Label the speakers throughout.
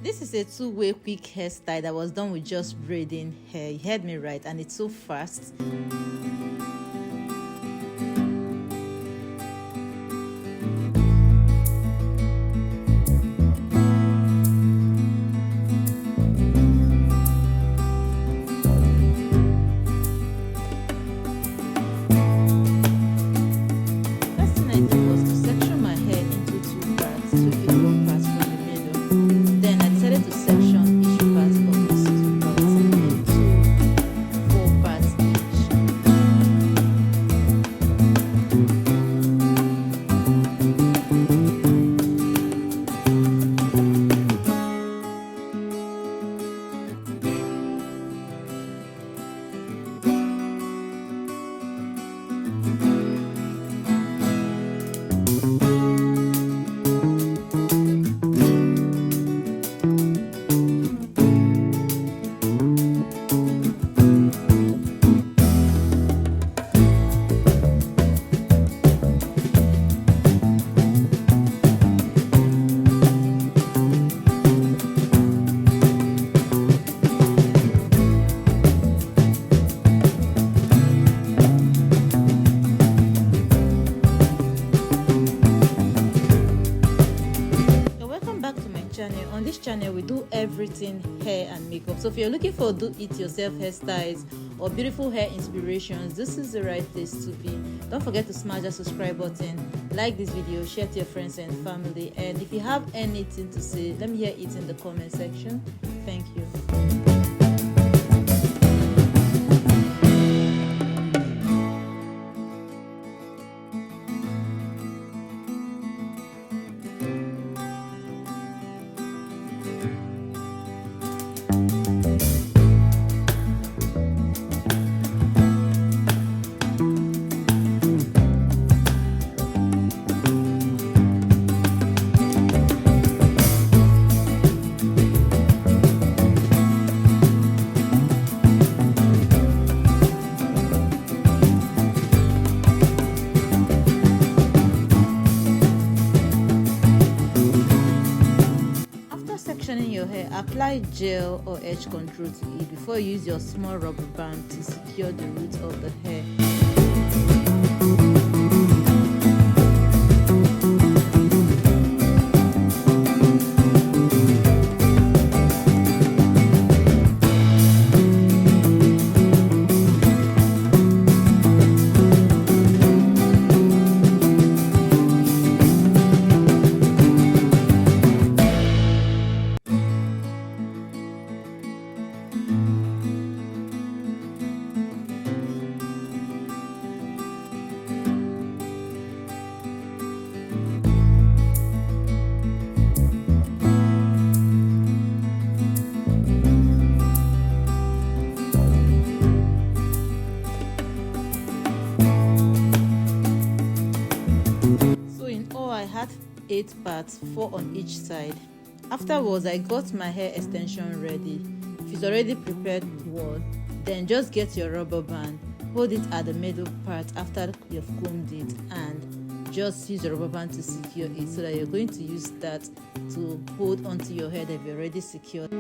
Speaker 1: This is a two-way quick hairstyle that was done with just braiding hair. You heard me right, and it's so fast. First thing I did was to section my hair into two parts, two equal parts from the middle. Then I decided to section each part of these two parts into 4 parts each. On this channel we do everything hair and makeup. So if you're looking for do it yourself hairstyles or beautiful hair inspirations, this is the right place to be. Don't forget to smash that subscribe button, like this video, share to your friends and family, and if you have anything to say, let me hear it in the comment section. Thank you. Sectioning your hair, apply gel or edge control to it before you use your small rubber band to secure the roots of the hair. I had 8 parts, 4 on each side. Afterwards, I got my hair extension ready. If it's already prepared one, then just get your rubber band, hold it at the middle part after you've combed it, and just use the rubber band to secure it, so that you're going to use that to hold onto your hair that you've already secured.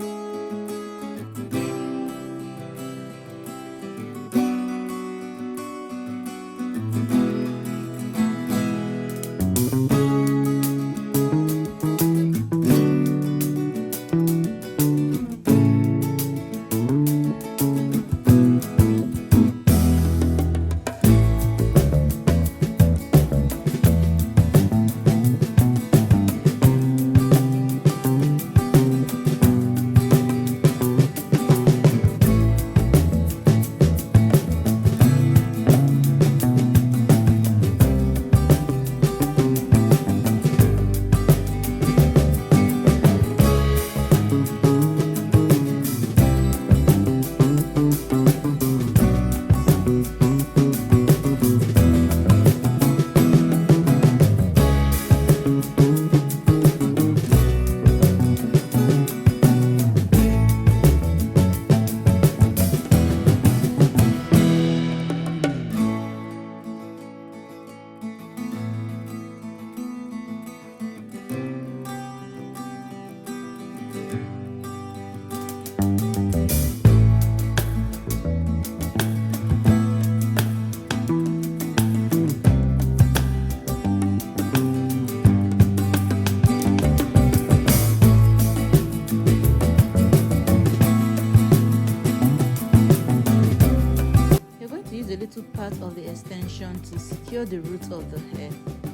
Speaker 1: extension to secure the root of the hair.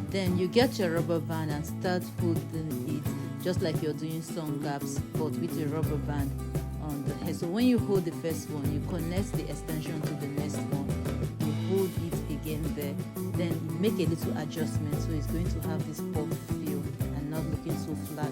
Speaker 1: Then you get your rubber band and start holding it just like you're doing sun gaps, but with a rubber band on the hair. So when you hold the first one, you connect the extension to the next one, you hold it again there, then you make a little adjustment so it's going to have this pop feel and not looking so flat.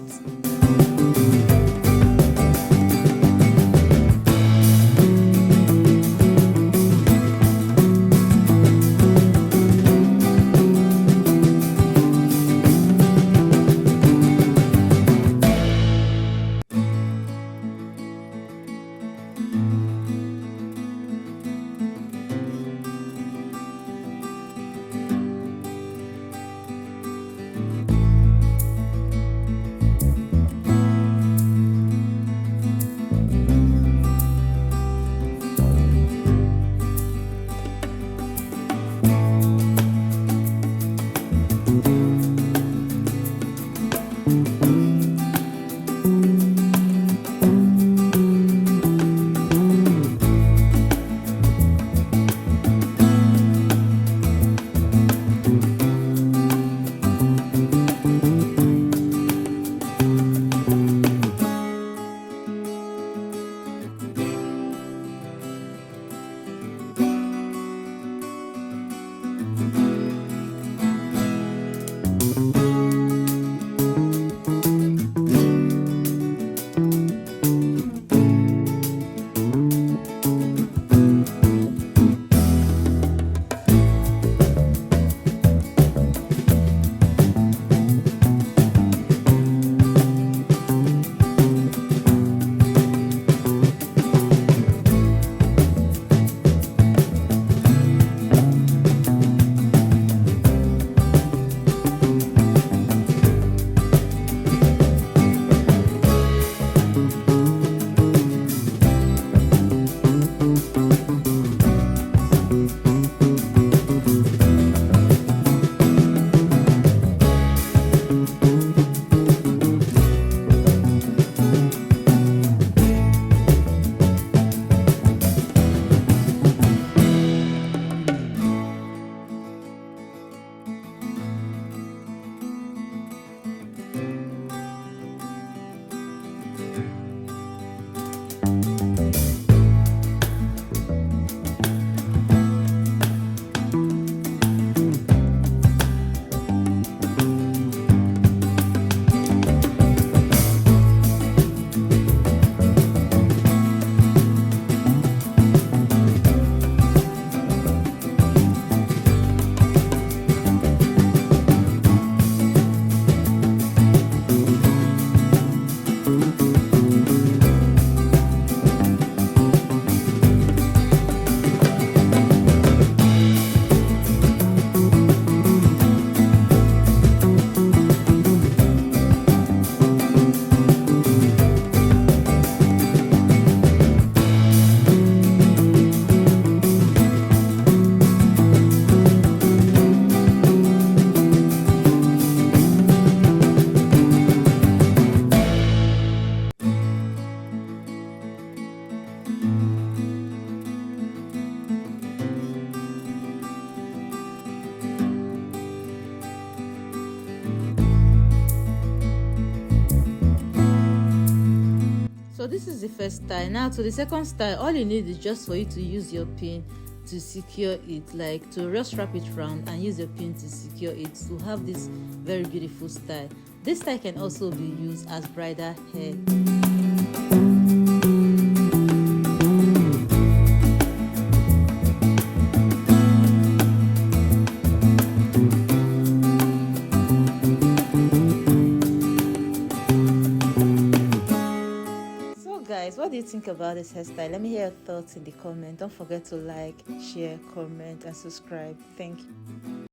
Speaker 1: So this is the first style. Now to the second style, all you need is just for you to use your pin to secure it, like to just wrap it round and use your pin to secure it to have this very beautiful style. This style can also be used as bridal hair. Guys, what do you think about this hairstyle? Let me hear your thoughts in the comment. Don't forget to like, share, comment and subscribe. Thank you.